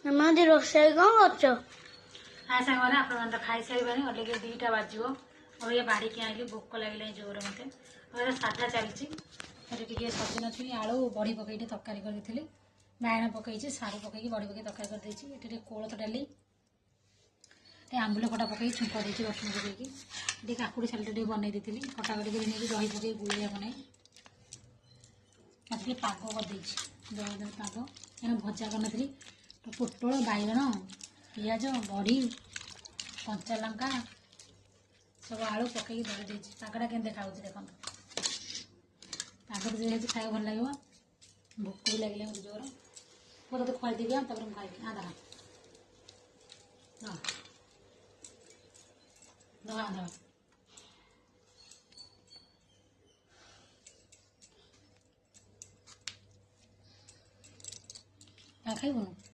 एमती रोषे कौन कर हाँ सांग मैंने आप खाई सारे अलग 2टा बाजो और ये बाड़ी की आइली भोक लगे जोर मत और साधा चलती सजन छुई आलू बड़ी पकई तरकारी कर बायण पकई सारू पकई बड़ी पकई तरकारी कर कोलथ डाली आंबुल खटा पकई छुंक देती रसुण पकई काकुड़ी सालटा बनई दी कटाकटी कर दही पकई गुलिया बनाई मत पाग कर पाग मैंने भजा कर पोटल बैगण पियाज बड़ी कंचा लंका सब आलू पकई धरी देती पागटा के देखा देखो पाग जो खाया भल लगे भोक भी लगे मुझे जोर वो तो खुआई देवी मुझे खाई आधा दवा दवा क्या खाइबू